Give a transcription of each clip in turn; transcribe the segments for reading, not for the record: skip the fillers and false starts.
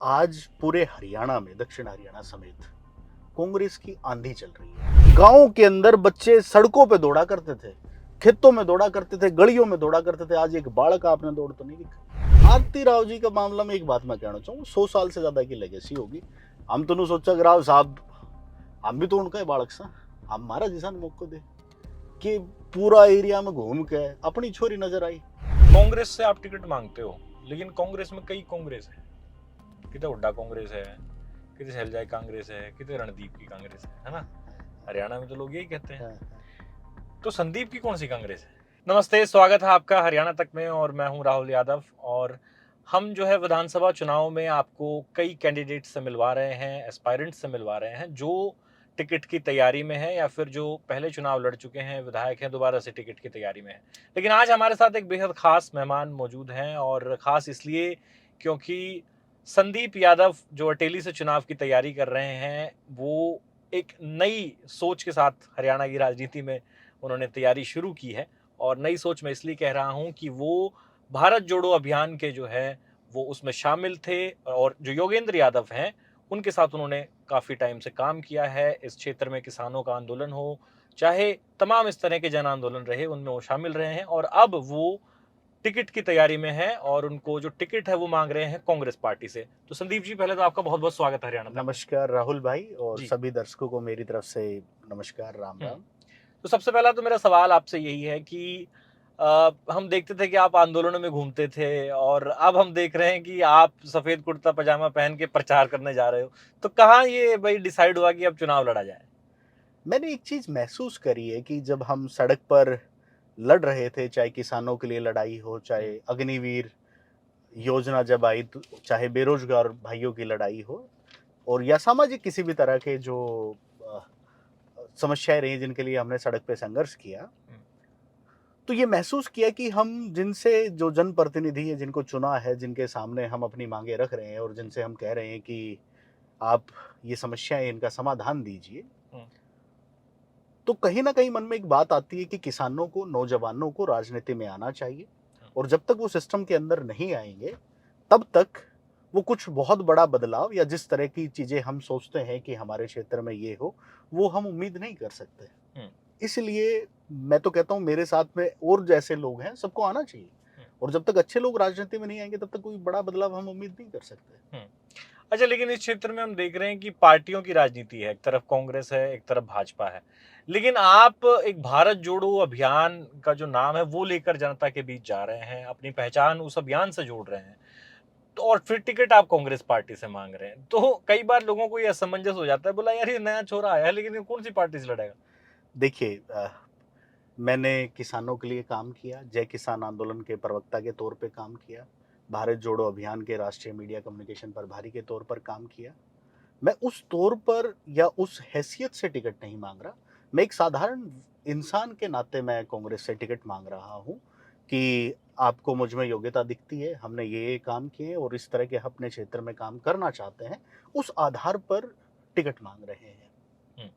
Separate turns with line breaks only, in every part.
आज पूरे हरियाणा में, दक्षिण हरियाणा समेत कांग्रेस की आंधी चल रही है। गांव के अंदर बच्चे सड़कों पे दौड़ा करते थे, खेतों में दौड़ा करते थे, गलियों में दौड़ा करते थे। आज एक बालक आपने दौड़ तो नहीं दिखा। आरती राव जी का मामला में एक बात मैं कहना चाहूँ, 100 साल से ज्यादा की लेगेसी होगी। हम तो नहीं सोचा कि राव साहब, हम भी तो उनका ही बालक सा, हमारा जिसान मौको दे कि पूरा एरिया में घूम के अपनी छोरी नजर आई।
कांग्रेस से आप टिकट मांगते हो, लेकिन कांग्रेस में कई कांग्रेस है। कितने हुड्डा कांग्रेस है, कितने सहलजाई कांग्रेस है, कितने रणदीप की कांग्रेस है ना। हरियाणा में तो लोग यही कहते हैं।
हाँ,
तो संदीप की कौन सी कांग्रेस है? नमस्ते, स्वागत है आपका हरियाणा तक में, और मैं हूं राहुल यादव। और हम जो है विधानसभा चुनाव में आपको कई कैंडिडेट से मिलवा रहे हैं, एस्पायरेंट से मिलवा रहे हैं जो टिकट की तैयारी में है या फिर जो पहले चुनाव लड़ चुके हैं, विधायक हैं, दोबारा से टिकट की तैयारी में है। लेकिन आज हमारे साथ एक बेहद खास मेहमान मौजूद हैं, और खास इसलिए क्योंकि संदीप यादव जो अटेली से चुनाव की तैयारी कर रहे हैं, वो एक नई सोच के साथ हरियाणा की राजनीति में उन्होंने तैयारी शुरू की है। और नई सोच मैं इसलिए कह रहा हूं कि वो भारत जोड़ो अभियान के जो है वो उसमें शामिल थे, और जो योगेंद्र यादव हैं उनके साथ उन्होंने काफ़ी टाइम से काम किया है। इस क्षेत्र में किसानों का आंदोलन हो, चाहे तमाम इस तरह के जन आंदोलन रहे, उनमें वो शामिल रहे हैं। और अब वो टिकट की तैयारी में है, और उनको जो टिकट है वो मांग रहे हैं कांग्रेस पार्टी से। तो संदीप जी, पहले तो आपका बहुत बहुत स्वागत है हरियाणा तक में।
नमस्कार राहुल भाई, और
जी।
सभी दर्शकों को मेरी तरफ से नमस्कार, राम
हम्म।
राम।
तो सबसे पहला तो मेरा सवाल आपसे यही है कि हम देखते थे कि आप आंदोलनों में घूमते थे, और अब हम देख रहे हैं कि आप सफेद कुर्ता पजामा पहन के प्रचार करने जा रहे हो। तो कहाँ ये भाई डिसाइड हुआ कि अब चुनाव लड़ा जाए?
मैंने एक चीज महसूस करी है कि जब हम सड़क पर लड़ रहे थे, चाहे किसानों के लिए लड़ाई हो, चाहे
हम्म।
अग्निवीर योजना जब आई, तो चाहे बेरोजगार भाइयों की लड़ाई हो, और या सामाजिक किसी भी तरह के जो अ, समस्याएं रही जिनके लिए हमने सड़क पे संघर्ष किया,
हम्म।
तो ये महसूस किया कि हम जिनसे, जो जनप्रतिनिधि है जिनको चुना है, जिनके सामने हम अपनी मांगे रख रहे हैं और जिनसे हम कह रहे हैं कि आप ये समस्याएं, इनका समाधान दीजिए,
हम्म।
तो कहीं न कहीं मन में एक बात आती है कि किसानों को, नौजवानों को राजनीति में आना चाहिए।
हम्म।
और जब तक वो सिस्टम के अंदर नहीं आएँगे, तब तक वो कुछ बहुत बड़ा बदलाव या जिस तरह की चीज़ें हम सोचते हैं कि हमारे क्षेत्र में ये हो, वो हम उम्मीद नहीं कर सकते।
हम्म।
इसलिए मैं तो कहता हूँ, मेरे साथ में और जैसे लोग हैं, सबको आना चाहिए।
हम्म।
और जब तक अच्छे लोग राजनीति में नहीं आएँगे, तब तक कोई बड़ा बदलाव हम उम्मीद नहीं कर सकते।
हम्म। अच्छा, लेकिन इस क्षेत्र में हम देख रहे हैं कि पार्टियों की राजनीति है, एक तरफ कांग्रेस है, एक तरफ भाजपा है। लेकिन आप एक भारत जोड़ो अभियान का जो नाम है वो लेकर जनता के बीच जा रहे हैं, अपनी पहचान उस अभियान से जोड़ रहे हैं। तो और फिर टिकट आप कांग्रेस पार्टी से मांग रहे हैं, तो कई बार लोगों को ये असमंजस हो जाता है, बोला यार ये नया छोरा आया है, लेकिन ये कौन सी पार्टी से लड़ेगा?
देखिए, मैंने किसानों के लिए काम किया, जय किसान आंदोलन के प्रवक्ता के तौर पे काम किया, भारत जोड़ो अभियान के राष्ट्रीय मीडिया कम्युनिकेशन प्रभारी के तौर पर काम किया। मैं उस तौर पर या उस हैसियत से टिकट नहीं माँग रहा। मैं एक साधारण इंसान के नाते मैं कांग्रेस से टिकट माँग रहा हूँ कि आपको मुझ में योग्यता दिखती है, हमने ये काम किए और इस तरह के अपने क्षेत्र में काम करना चाहते हैं, उस आधार पर टिकट माँग रहे हैं।
हम्म।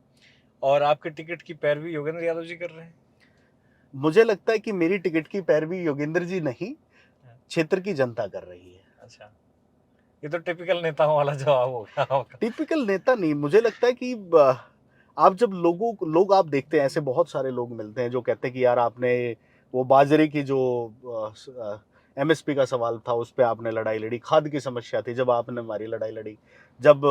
और आपके टिकट की पैरवी योगेंद्र यादव जी कर रहे हैं?
मुझे लगता है कि मेरी टिकट की पैरवी योगेंद्र जी नहीं,
हाँ।
क्षेत्र की जनता कर रही है।
अच्छा, ये तो टिपिकल नेताओं वाला जवाब हो गया आपका।
टिपिकल नेता नहीं, मुझे लगता है कि आप जब लोग आप देखते हैं, ऐसे बहुत सारे लोग मिलते हैं जो कहते हैं कि यार आपने वो बाजरे की जो एमएसपी का सवाल था, उस पे आपने लड़ाई लड़ी, खाद की समस्या थी जब आपने हमारी लड़ाई लड़ी, जब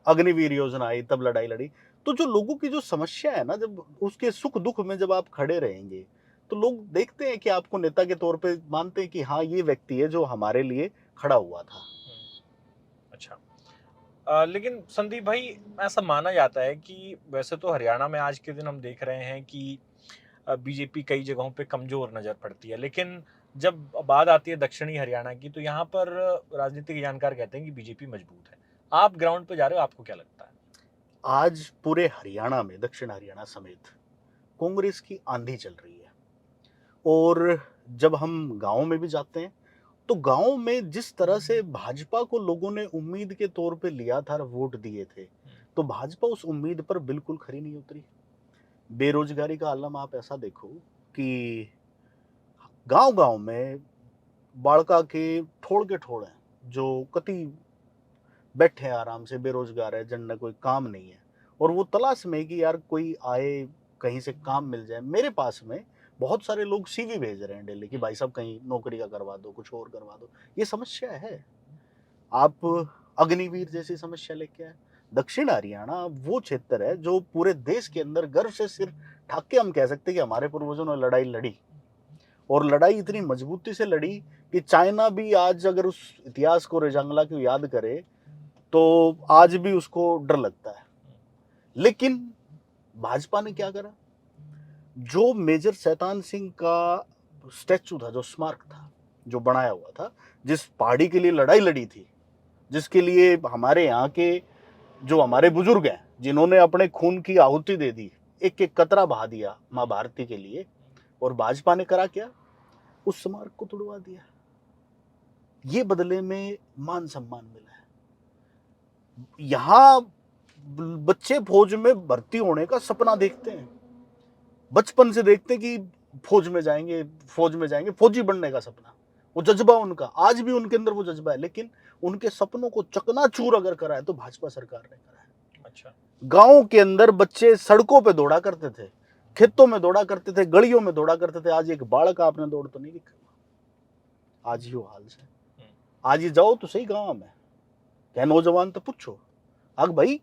अग्निवीर योजना आई तब लड़ाई लड़ी। तो जो लोगों की जो समस्या है ना, जब उसके सुख दुख में जब आप खड़े रहेंगे, तो लोग देखते हैं कि आपको नेता के तौर पे मानते हैं कि हाँ, ये व्यक्ति है जो हमारे लिए खड़ा हुआ था।
अच्छा। लेकिन संदीप भाई, ऐसा माना जाता है कि वैसे तो हरियाणा में आज के दिन हम देख रहे हैं कि बीजेपी कई जगहों पे कमजोर नजर पड़ती है, लेकिन जब बात आती है दक्षिणी हरियाणा की, तो यहाँ पर राजनीतिक जानकार कहते हैं कि बीजेपी मजबूत है। आप ग्राउंड पे जा रहे हो, आपको क्या लगता है?
आज पूरे हरियाणा में, दक्षिण हरियाणा समेत कांग्रेस की आंधी चल रही है। और जब हम गाँव में भी जाते हैं, तो गाँव में जिस तरह से भाजपा को लोगों ने उम्मीद के तौर पे लिया था, वोट दिए थे, तो भाजपा उस उम्मीद पर बिल्कुल खरी नहीं उतरी। बेरोजगारी का आलम आप ऐसा देखो कि गाँव-गाँव में बाड़का के ठोड़ हैं, जो कति बैठे हैं आराम से, बेरोजगार है, जिनने कोई काम नहीं है, और वो तलाश में है कि यार कोई आए, कहीं से काम मिल जाए। मेरे पास में बहुत सारे लोग सीवी भेज रहे हैं डेली कि भाई साहब कहीं नौकरी का करवा दो, कुछ और करवा दो। ये समस्या है। आप अग्निवीर जैसी समस्या लेके आए। दक्षिण हरियाणा वो क्षेत्र है जो पूरे देश के अंदर गर्व से सिर ठाक के हम कह सकते हैं कि हमारे पूर्वजों ने लड़ाई लड़ी, और लड़ाई इतनी मजबूती से लड़ी कि चाइना भी आज अगर उस इतिहास को, रेजांगला को याद करे तो आज भी उसको डर लगता है। लेकिन भाजपा ने क्या करा? जो मेजर शैतान सिंह का स्टैचू था, जो स्मारक था, जो बनाया हुआ था, जिस पहाड़ी के लिए लड़ाई लड़ी थी, जिसके लिए हमारे यहाँ के जो हमारे बुजुर्ग हैं, जिन्होंने अपने खून की आहुति दे दी, एक एक कतरा बहा दिया माँ भारती के लिए, और भाजपा ने करा क्या? उस स्मारक को तोड़वा दिया। ये बदले में मान सम्मान मिला है। यहाँ बच्चे फौज में भर्ती होने का सपना देखते हैं, बचपन से देखते हैं कि फौज में जाएंगे, फौज में जाएंगे, फौजी बनने का सपना, वो जज्बा उनका, आज भी उनके अंदर वो जज्बा है। लेकिन उनके सपनों को चकनाचूर अगर करा है तो भाजपा सरकार ने करा है।
अच्छा।
गांव के अंदर बच्चे सड़कों पे दौड़ा करते थे, खेतों में दौड़ा करते थे, गलियों में दौड़ा करते थे। आज एक बालक आपने दौड़ तो नहीं दिखा। आज ही वो हाल से। आज ही जाओ तो सही गांव में, क्या नौजवान तो पूछो, अग भाई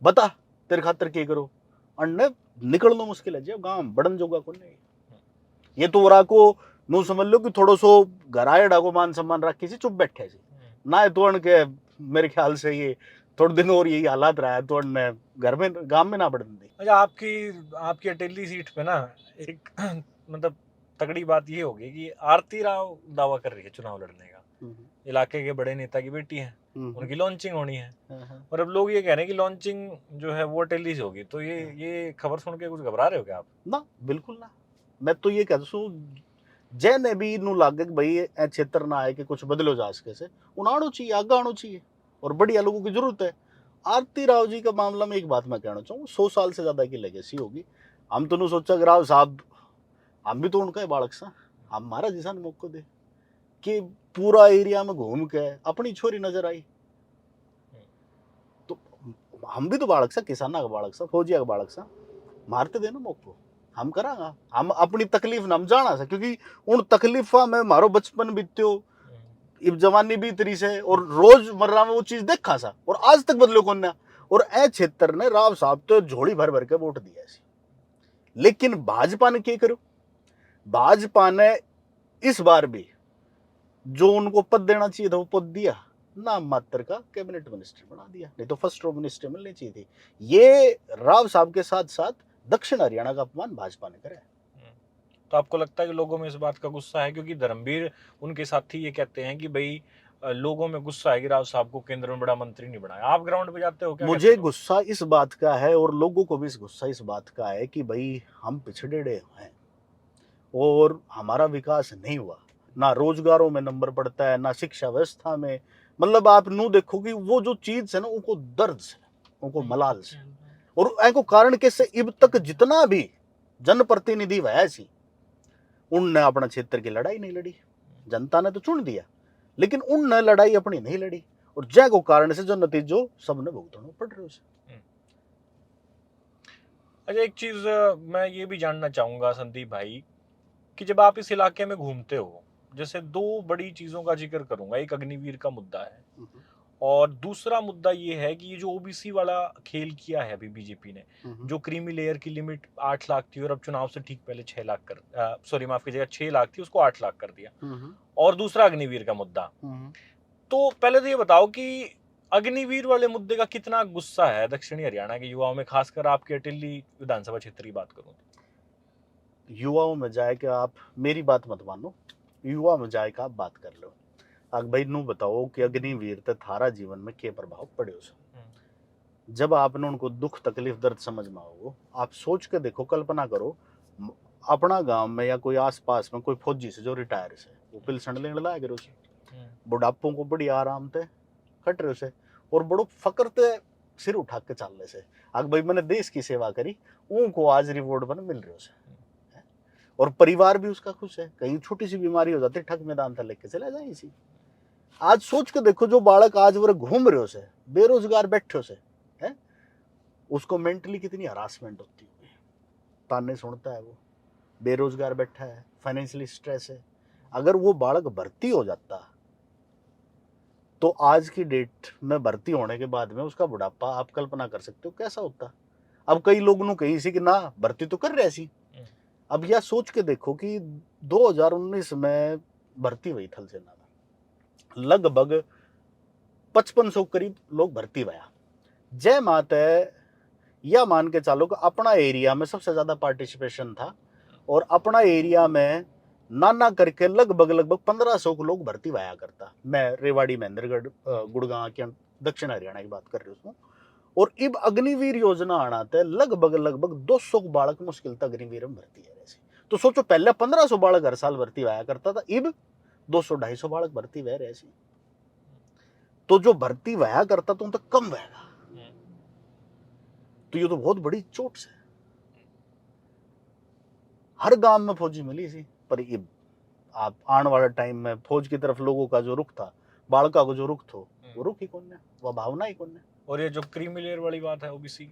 बता तेरे खातर के करो, अन्य निकलना मुश्किल है जी गांव बड़न जोगा को नहीं। ये तो वरा को नु समझ लो कि थोड़ो सो घर आए डाको मान सम्मान रख के चुप बैठे जी ना है, तो के मेरे ख्याल से ये थोड़े दिन और यही हालात रहा है, तो घर में गांव में ना बढ़न दी।
अच्छा, आपकी अटेली सीट पे ना एक मतलब तगड़ी बात ये होगी कि आरती राव दावा कर रही है चुनाव लड़ने का। इलाके के बड़े नेता की बेटी है, उनकी लॉन्चिंग होनी है, और अब लोग ये कह रहे हैं कि लॉन्चिंग जो है वो अटेली से होगी। तो ये खबर सुन के कुछ घबरा रहे हो क्या आप?
ना, बिल्कुल ना। मैं तो ये कहता हूँ जय ने भी नू लागे कि भाई ए क्षेत्र ना आए कि कुछ बदलो जा सके से, उनाणो चाहिए, आगे आना चाहिए, और बढ़िया लोगों की जरूरत है। आरती राव जी का मामला में एक बात मैं कहना चाहूँ, 100 साल से ज्यादा की लेगेसी होगी। हम तो सोचा कि राव साहब, हम भी तो उनका ही बालक सा, हमारा जिसा मौका दे कि पूरा एरिया में घूम के अपनी छोरी नजर आई। तो हम भी तो बालक सा, किसाना का बालक सा, फौजिया का बालक सा, मारते देना मौको, हम करांगा। हम अपनी तकलीफ न हम जाना सा, क्योंकि उन तकलीफा में मारो बचपन बीत्यो, इब जवानी बीत रही से, और रोजमर्रा में वो चीज देखा सा, और आज तक बदलो कौन ना। और ए क्षेत्र ने राव साहब तो झोली भर भर के वोट दिया सी। लेकिन भाजपा ने क्या करो? भाजपा ने इस बार भी जो उनको पद देना चाहिए था वो पद दिया, नाम मात्र का कैबिनेट मिनिस्टर बना दिया, नहीं तो फर्स्ट ऑफ मिनिस्टर मिलनी चाहिए थी। ये राव साहब के साथ साथ दक्षिण हरियाणा का अपमान भाजपा ने करा है।
तो आपको लगता है कि लोगों में इस बात का गुस्सा है? क्योंकि धर्मवीर उनके साथी ये कहते हैं कि भाई लोगों में गुस्सा है कि राव साहब को केंद्र में बड़ा मंत्री नहीं बनाया। आप ग्राउंड पे जाते हो क्या?
मुझे गुस्सा इस बात का है, और लोगों को भी गुस्सा इस बात का है कि भाई हम पिछड़े हैं और हमारा विकास नहीं हुआ, ना रोजगारों में नंबर पड़ता है, ना शिक्षा व्यवस्था में। मतलब आप नू देखो कि वो जो चीज है ना, उनको दर्द से, उनको मलाल से, और ऐको कारण कैसे इब तक जितना भी जनप्रतिनिधि वह सी, उनने अपना क्षेत्र की लड़ाई नहीं लड़ी। जनता ने तो चुन दिया, लेकिन उनने लड़ाई अपनी नहीं लड़ी, और जय को कारण से जो नतीजो सबने भुगतना पड़ रहे उसे।
अच्छा, एक चीज मैं ये भी जानना चाहूंगा संदीप भाई, कि जब आप इस इलाके में घूमते हो, जैसे दो बड़ी चीजों का जिक्र करूंगा। एक अग्निवीर का मुद्दा है, और दूसरा मुद्दा ये है कि ये जो ओबीसी वाला खेल किया है अभी बीजेपी ने, जो क्रीमी लेयर की लिमिट 8 लाख थी और अब चुनाव से ठीक पहले 6 लाख कर, सॉरी माफ कीजिएगा, 6 लाख थी, उसको 8 लाख कर दिया। और दूसरा अग्निवीर का मुद्दा। तो पहले तो ये बताओ कि अग्निवीर वाले मुद्दे का कितना गुस्सा है दक्षिणी हरियाणा के युवाओं में, खासकर आपके अटेली विधानसभा क्षेत्र की बात करूं?
युवाओं में जाए कि आप मेरी बात मत मानो, युवा में जाए कि आप बात कर लो। अग भाई नू बताओ कि अग्निवीर ते थारा जीवन में क्या प्रभाव पड़े उसे, जब आपने उनको दुख तकलीफ दर्द समझ में आओ, आप सोच के देखो, कल्पना करो अपना गांव में या कोई आसपास में कोई फौजी से जो रिटायर से, वो पिलसन लेने लाया करो से, बुढ़ापों को बड़ी आराम थे कट रहे से, और बड़ो फकर ते सिर उठा के चल रहे से। अग भाई मैंने देश की सेवा करी, उनको आज रिवॉर्ड बन मिल रहे से, और परिवार भी उसका खुश है। कहीं छोटी सी बीमारी हो जाती, ठग मैदान था लेके चला जाए इसी। आज सोच के देखो, जो बालक आज वो घूम रहे हो से, बेरोजगार बैठे हो से, है, उसको मेंटली कितनी हरासमेंट होती है, ताने सुनता है, वो बेरोजगार बैठा है, फाइनेंशियली स्ट्रेस है। अगर वो बालक भर्ती हो जाता, तो आज की डेट में भर्ती होने के बाद में उसका बुढ़ापा आप कल्पना कर सकते हो कैसा होता। अब कई लोग नु कहीं सी कि ना भर्ती तो कर रहे सी। अब यह सोच के देखो कि 2019 में भर्ती हुई थल सेना में, लगभग 5500 करीब लोग भर्ती हुआ। जय मात है, या मान के चलो कि अपना एरिया में सबसे ज्यादा पार्टिसिपेशन था, और अपना एरिया में नाना करके लगभग 1500 को लोग भर्ती वाया करता। मैं रेवाड़ी, महेंद्रगढ़, गुड़गांव के दक्षिण हरियाणा की बात कर रही हूँ। और इब अग्निवीर योजना आना थे, लगभग 200 बालक मुश्किल था अग्निवीर में भर्ती है। तो सोचो, पहले 1500 बालक हर साल भर्ती वाया करता था, इब 200-250 बालक भर्ती वह रहे। तो जो भर्ती वाया करता तो कम वहेगा। तो ये तो बहुत बड़ी चोट से हर गांव में फौजी मिली सी। पर ये आप आने वाले टाइम में फौज की तरफ लोगों का जो रुख था, बालका को जो रुख थो, वो रुख ही कौन है, वह भावना ही कौन है।
और ये जो क्रीमी लेयर वाली बात है ओबीसी,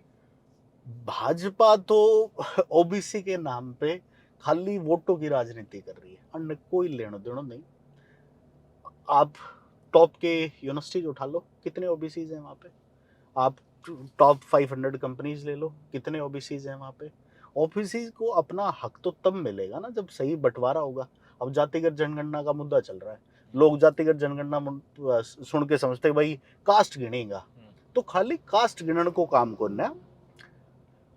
भाजपा तो ओबीसी के नाम पे खाली वोटों की राजनीति कर रही है, अन्य कोई लेना देना नहीं। आप टॉप के यूनिवर्सिटीज उठा लो, कितने ओबीसीज हैं वहां पे। आप टॉप 500 कंपनीज ले लो, कितने ओबीसीज हैं वहां पे। ओबीसी को अपना हक तो तब मिलेगा ना जब सही बंटवारा होगा। अब जातिगत जनगणना का मुद्दा चल रहा है, लोग जातिगत जनगणना सुन के समझते हैं भाई कास्ट गिनेगा। तो खाली कास्ट गिनने को काम करना है।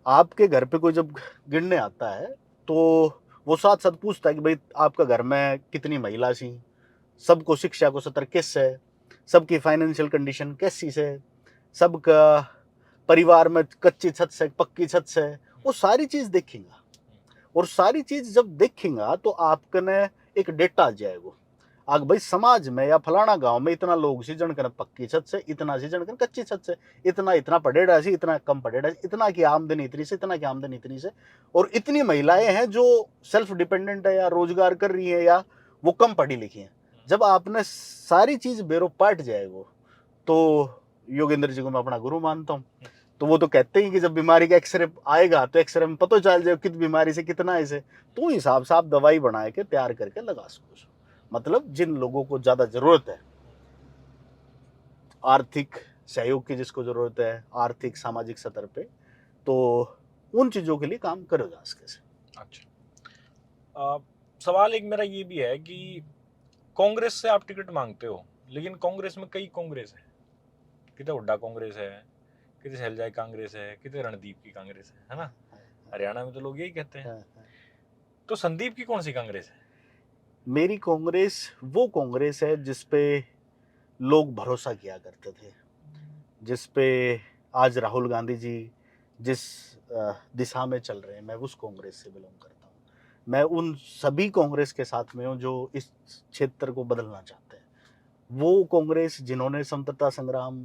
आपके घर पे कोई जब गिनने आता है तो वो साथ साथ पूछता है कि भाई आपका घर में कितनी महिला सी, सबको शिक्षा को सत्र किस है, सबकी फाइनेंशियल कंडीशन कैसी से, सबका परिवार में कच्ची छत से पक्की छत से, वो सारी चीज देखेगा। और सारी चीज जब देखेगा तो आपने एक डेटा आ जाएगा। आग भाई समाज में या फलाना गांव में इतना लोग सी जनकन पक्की छत से, इतना सी जनकन कच्ची छत से, इतना इतना पढ़ेड़ा सी, इतना कम पढ़ेड़ा सी, इतना की आमदनी इतनी से, इतना की आमदनी इतनी से, और इतनी महिलाएं हैं जो सेल्फ डिपेंडेंट है या रोजगार कर रही है या वो कम पढ़ी लिखी हैं। जब आपने सारी चीज बेरो पाट जाएगा, तो योगेंद्र जी को मैं अपना गुरु मानता हूँ। तो वो तो कहते ही कि जब बीमारी का एक्सरे आएगा तो एक्सरे में पता चल जाए किस बीमारी से कितना है इसे, तो हिसाब से आप दवाई बना के तैयार करके लगा सको। मतलब जिन लोगों को ज्यादा जरूरत है, आर्थिक सहयोग की जिसको जरूरत है, आर्थिक सामाजिक स्तर पे, तो उन चीजों के लिए काम करो जा सके।
अच्छा, सवाल एक मेरा ये भी है कि कांग्रेस से आप टिकट मांगते हो, लेकिन कांग्रेस में कई कांग्रेस है, कितने हुड्डा कांग्रेस है, कितने सहलजाई कांग्रेस है, कितने रणदीप की कांग्रेस है ना। हरियाणा में तो लोग यही कहते हैं। तो संदीप की कौन सी कांग्रेस है?
मेरी कांग्रेस वो कांग्रेस है जिसपे लोग भरोसा किया करते थे, जिसपे आज राहुल गांधी जी जिस दिशा में चल रहे हैं, मैं उस कांग्रेस से बिलोंग करता हूँ। मैं उन सभी कांग्रेस के साथ में हूँ जो इस क्षेत्र को बदलना चाहते हैं। वो कांग्रेस जिन्होंने स्वतंत्रता संग्राम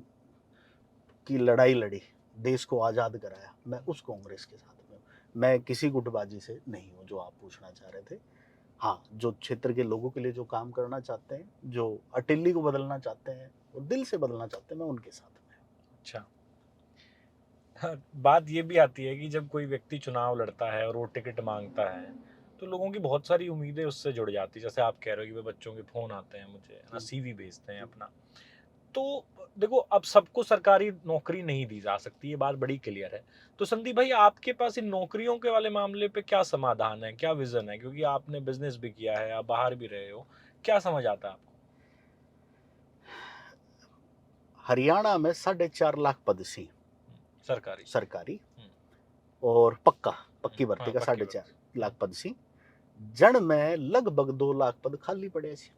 की लड़ाई लड़ी, देश को आज़ाद कराया, मैं उस कांग्रेस के साथ में हूँ। मैं किसी गुटबाजी से नहीं हूँ, जो आप पूछना चाह रहे थे। हाँ, जो क्षेत्र के लोगों के लिए जो काम करना चाहते हैं, जो अटिल्ली को बदलना चाहते हैं, वो दिल से बदलना चाहते हैं, मैं उनके साथ में।
अच्छा, बात ये भी आती है कि जब कोई व्यक्ति चुनाव लड़ता है और वो टिकट मांगता है, तो लोगों की बहुत सारी उम्मीदें उससे जुड़ जाती है। जैसे आप कह रहे हो कि वे बच्चों के फोन आते हैं मुझे ना, सीवी भेजते हैं अपना। तो देखो, अब सबको सरकारी नौकरी नहीं दी जा सकती, ये बात बड़ी क्लियर है। तो संदीप भाई, आपके पास इन नौकरियों के वाले मामले पे क्या समाधान है, क्या विजन है? क्योंकि आपने बिजनेस भी किया है, आप बाहर भी रहे हो, क्या समझ आता है आपको?
हरियाणा में 4.5 लाख पद सी सरकारी और पक्की भर्ती का 4.5 लाख पद सी। जन में लगभग 2 लाख पद खाली पड़े सी।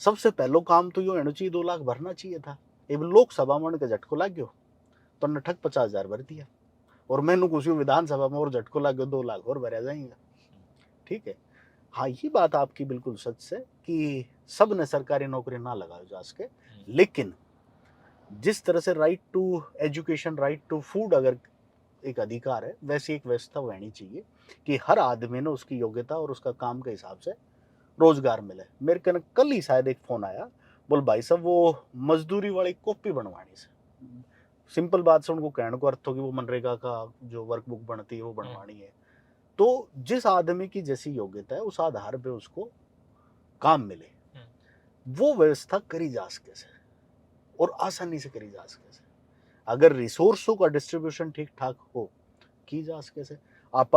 सबसे पहलो काम तो यो होना चाहिए, 2 लाख भरना चाहिए था। अब लोकसभा में उनके झटको लग गयो तो ने ठग 50,000 भर दिया, और मैंने कुछ विधानसभा में और झटको लग गयो 2 लाख और भरा जाएंगे। ठीक है, हाँ ये बात आपकी बिल्कुल सच है कि सब ने सरकारी नौकरी ना लगाओ जा सके, लेकिन जिस तरह से right to education, right to food अगर एक अधिकार है, वैसी एक व्यवस्था होनी चाहिए कि हर आदमी ने उसकी योग्यता और उसका काम के हिसाब से रोजगार मिले। मेरे कन कल ही शायद एक फोन आया, बोल भाई साहब वो मजदूरी वाली कॉपी बनवानी से। सिंपल बात से उनको कहने को अर्थ हो कि वो मनरेगा का जो वर्कबुक बनती है वो बनवानी है। तो जिस आदमी की जैसी योग्यता है उस आधार पे उसको काम मिले, वो व्यवस्था करी जा सके से और आसानी से करी जा सके से। अगर रिसोर्सों का डिस्ट्रीब्यूशन ठीक ठाक हो की जा सके से, आप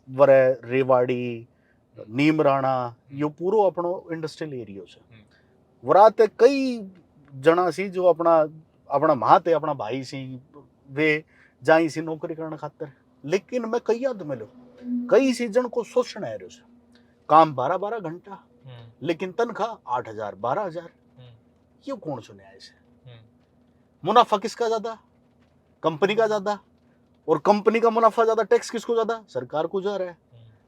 वरे रेवाड़ी नीमराणा यो पूरो अपनो इंडस्ट्रियल एरियो છે वराते कई जना सी जो अपना अपना माते अपना भाई सी वे जाई सी नौकरी करने खातर। लेकिन मैं कई याद मिलो कई सीजन को शोषण है रहो से काम 12-12 घंटा लेकिन तनख्वाह 8,000 12,000। ये कौन सुने ऐसे? मुनाफा किसका ज्यादा? कंपनी का ज्यादा। और कंपनी का मुनाफा ज्यादा, टैक्स किसको ज्यादा? सरकार को जा रहा है।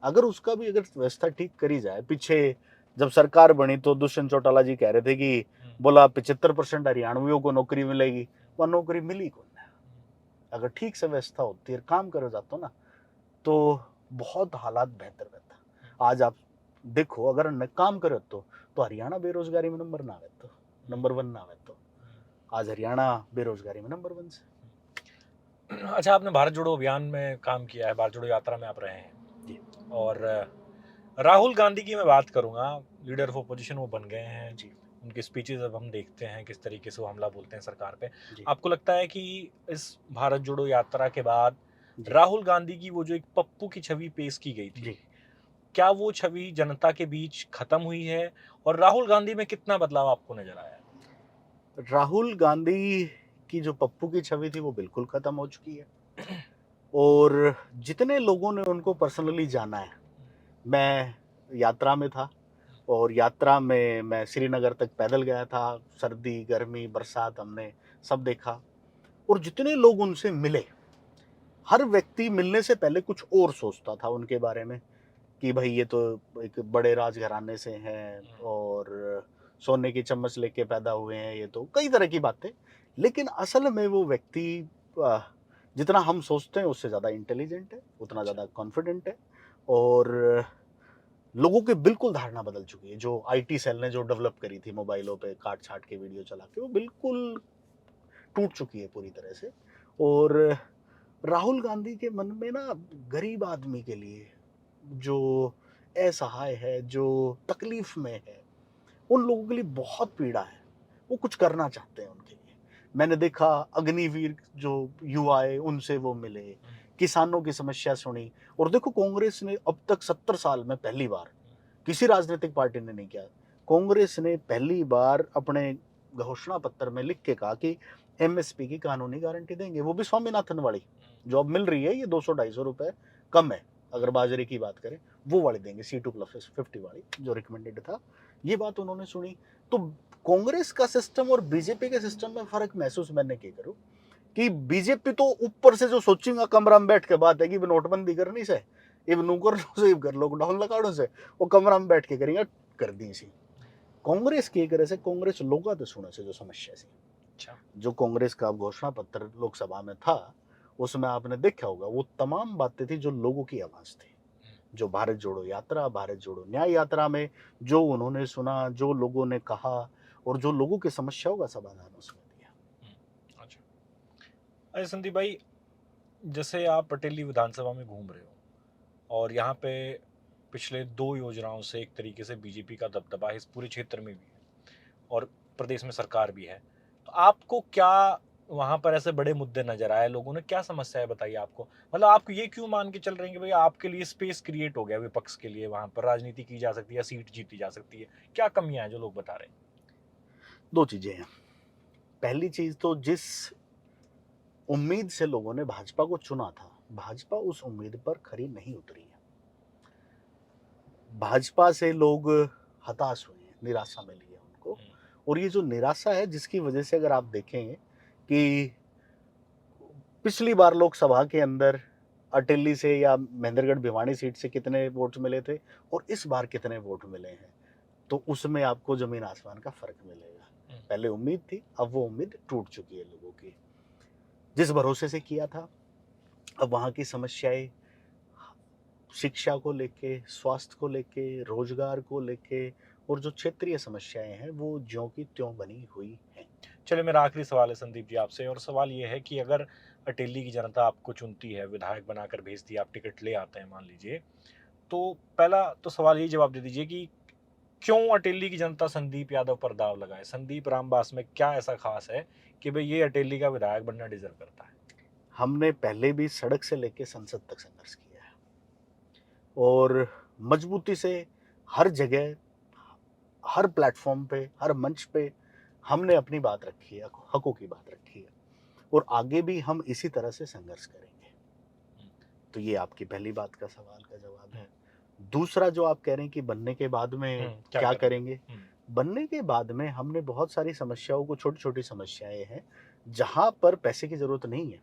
अगर उसका भी अगर व्यवस्था ठीक करी जाए, पीछे जब सरकार बनी तो दुष्यंत चौटाला जी कह रहे थे कि बोला 75% हरियाणवियों को नौकरी मिलेगी, वह नौकरी मिली कौन है? अगर ठीक से व्यवस्था होती है, काम करो जातो ना, तो बहुत हालात बेहतर रहता। आज आप देखो अगर न काम करे तो हरियाणा बेरोजगारी में नंबर ना आवे तो नंबर 1 ना आवे तो आज हरियाणा बेरोजगारी में नंबर 1 से।
अच्छा, आपने भारत जोड़ो अभियान में काम किया है, भारत जोड़ो यात्रा में आप रहे हैं
जी।
और राहुल गांधी की मैं बात करूंगा, लीडर ऑफ अपोजिशन वो बन गए हैं
जी।
उनके स्पीचेस अब हम देखते हैं किस तरीके से वो हमला बोलते हैं सरकार पे।
जी।
आपको लगता है कि इस भारत जोड़ो यात्रा के बाद
जी।
राहुल गांधी की वो जो एक पप्पू की छवि पेश की गई थी,
जी।
क्या वो छवि जनता के बीच खत्म हुई है और राहुल गांधी में कितना बदलाव आपको नजर आया?
राहुल गांधी की जो पप्पू की छवि थी वो बिल्कुल खत्म हो चुकी है। और जितने लोगों ने उनको पर्सनली जाना है, मैं यात्रा में था और यात्रा में मैं श्रीनगर तक पैदल गया था। सर्दी गर्मी बरसात हमने सब देखा और जितने लोग उनसे मिले, हर व्यक्ति मिलने से पहले कुछ और सोचता था उनके बारे में कि भाई ये तो एक बड़े राजघराने से हैं और सोने की चम्मच लेके पैदा हुए हैं, ये तो कई तरह की बातें। लेकिन असल में वो व्यक्ति अ, जितना हम सोचते हैं उससे ज़्यादा इंटेलिजेंट है, उतना ज़्यादा कॉन्फिडेंट है और लोगों की बिल्कुल धारणा बदल चुकी है। जो आईटी सेल ने जो डेवलप करी थी मोबाइलों पे काट छाट के वीडियो चला के, वो बिल्कुल टूट चुकी है पूरी तरह से। और राहुल गांधी के मन में ना गरीब आदमी के लिए जो असहाय है, जो तकलीफ में है, उन लोगों के लिए बहुत पीड़ा है। वो कुछ करना चाहते हैं उनके लिए। मैंने देखा अग्निवीर जो युवा है उनसे वो मिले, किसानों की समस्या सुनी। और देखो कांग्रेस ने अब तक 70 साल में पहली बार, किसी राजनीतिक पार्टी ने नहीं किया, कांग्रेस ने पहली बार अपने घोषणा पत्र में लिख के कहा कि एमएसपी की कानूनी गारंटी देंगे, वो भी स्वामीनाथन वाली जो अब मिल रही है, ये 200-250 रुपए कम है अगर बाजरे की बात करें, वो वाली देंगे C2+50 वाली जो रिकमेंडेड था। ये बात उन्होंने सुनी। तो कांग्रेस का सिस्टम और बीजेपी के सिस्टम में फर्क महसूस मैंने क्या करूं कि बीजेपी तो ऊपर से जो सोचेगा कमरा में बैठ के बात है कि नोटबंदी करनी से इब नू कर लो से इब कर लॉकडाउन लगाड़ो से वो कमरा में बैठ के करेंगे कर दी सी। कांग्रेस की करे से कांग्रेस लोगों तो सुने से जो समस्या सी।
अच्छा,
जो कांग्रेस का घोषणा पत्र लोकसभा में था उसमें आपने देखा होगा वो तमाम बातें थी जो लोगों की आवाज थी। जो भारत जोड़ो यात्रा, भारत जोड़ो न्याय यात्रा में जो उन्होंने सुना, जो लोगों ने कहा और जो लोगों की समस्याओं का समाधान उसमें दिया।
अच्छा। अरे संदीप भाई, जैसे आप पटेली विधानसभा में घूम रहे हो और यहाँ पे पिछले 2 योजनाओं से एक तरीके से बीजेपी का दबदबा इस पूरे क्षेत्र में भी है और प्रदेश में सरकार भी है, तो आपको क्या वहाँ पर ऐसे बड़े मुद्दे नजर आए? लोगों ने क्या समस्या है बताइए आपको? मतलब आप ये क्यों मान के चल रहे हैं कि भाई आपके लिए स्पेस क्रिएट हो गया विपक्ष के लिए, वहाँ पर राजनीति की जा सकती है, सीट जीती जा सकती है? क्या कमियां हैं जो लोग बता रहे हैं?
दो चीजें हैं। पहली चीज तो जिस उम्मीद से लोगों ने भाजपा को चुना था, भाजपा उस उम्मीद पर खरी नहीं उतरी है। भाजपा से लोग हताश हुए हैं, निराशा मिली है उनको। और ये जो निराशा है जिसकी वजह से अगर आप देखेंगे कि पिछली बार लोकसभा के अंदर अटेली से या महेंद्रगढ़ भिवानी सीट से कितने वोट मिले थे और इस बार कितने वोट मिले हैं, तो उसमें आपको जमीन आसमान का फर्क मिलेगा। पहले उम्मीद थी, अब वो उम्मीद टूट चुकी है लोगों की। जिस भरोसे से किया था, अब वहां की समस्याएं शिक्षा को लेके, स्वास्थ्य को लेके, रोजगार को लेके और जो क्षेत्रीय समस्याएं हैं वो ज्यों की त्यों बनी हुई हैं।
चलिए, मेरा आखिरी सवाल है संदीप जी आपसे, और सवाल ये है कि अगर अटेली की जनता आपको चुनती है, विधायक बनाकर भेजती है, आप टिकट ले आते हैं मान लीजिए, तो पहला तो सवाल यही जवाब दे दीजिए कि क्यों अटेली की जनता संदीप यादव पर दाव लगाए? संदीप रामबास में क्या ऐसा खास है कि भाई ये अटेली का विधायक बनना डिजर्व करता है?
हमने पहले भी सड़क से लेके संसद तक संघर्ष किया है और मजबूती से हर जगह, हर प्लेटफॉर्म पे, हर मंच पे हमने अपनी बात रखी है, हकों की बात रखी है और आगे भी हम इसी तरह से संघर्ष करेंगे। तो ये आपकी पहली बात का सवाल का जवाब है। दूसरा जो आप कह रहे हैं कि बनने के बाद में क्या करेंगे? बनने के बाद में हमने बहुत सारी समस्याओं को, छोटी-छोटी समस्याएँ हैं, जहाँ पर पैसे की ज़रूरत नहीं है।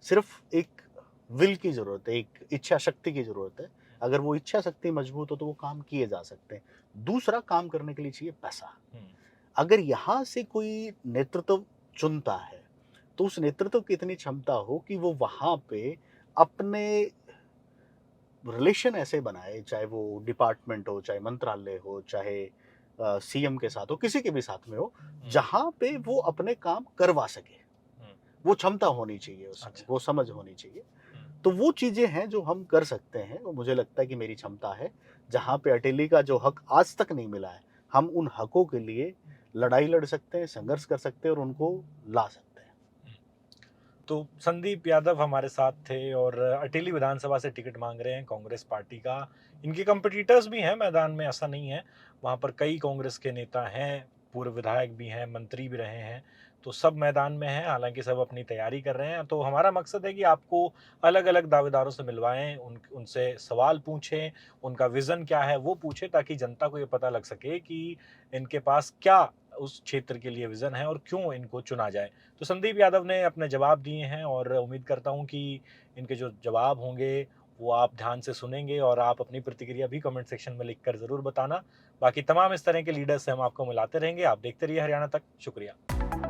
सिर्फ़ एक विल की ज़रूरत है, एक इच्छा शक्ति की ज़रूरत है। अगर वो इच्छा शक्ति मजबूत हो तो वो काम किए जा सकते हैं। दूसरा, काम करने के लिए चाहिए पैसा। अगर यहाँ से कोई नेतृत्व चुनता है, तो उस नेतृत्व की इतनी क्षमता हो कि वो वहाँ पे अपने रिलेशन ऐसे बनाए, चाहे वो डिपार्टमेंट हो, चाहे मंत्रालय हो, चाहे सीएम के साथ हो, किसी के भी साथ में हो, जहाँ पे वो अपने काम करवा सके। वो क्षमता होनी चाहिए उसमें,
अच्छा।
वो समझ होनी चाहिए। तो वो चीज़ें हैं जो हम कर सकते हैं और मुझे लगता है कि मेरी क्षमता है। जहाँ पे अटेली का जो हक आज तक नहीं मिला है, हम उन हकों के लिए लड़ाई लड़ सकते हैं, संघर्ष कर सकते हैं और उनको ला सकते हैं।
तो संदीप यादव हमारे साथ थे और अटेली विधानसभा से टिकट मांग रहे हैं कांग्रेस पार्टी का। इनके कंपटीटर्स भी हैं मैदान में, ऐसा नहीं है। वहाँ पर कई कांग्रेस के नेता हैं, पूर्व विधायक भी हैं, मंत्री भी रहे हैं, तो सब मैदान में हैं। हालांकि सब अपनी तैयारी कर रहे हैं। तो हमारा मकसद है कि आपको अलग अलग दावेदारों से मिलवाएं, उनसे सवाल पूछें, उनका विज़न क्या है वो पूछें, ताकि जनता को ये पता लग सके कि इनके पास क्या उस क्षेत्र के लिए विज़न है और क्यों इनको चुना जाए। तो संदीप यादव ने अपने जवाब दिए हैं और उम्मीद करता हूँ कि इनके जो जवाब होंगे वो आप ध्यान से सुनेंगे और आप अपनी प्रतिक्रिया भी कमेंट सेक्शन में लिखकर ज़रूर बताना। बाकी तमाम इस तरह के लीडर्स से हम आपको मिलाते रहेंगे। आप देखते रहिए हरियाणा तक। शुक्रिया।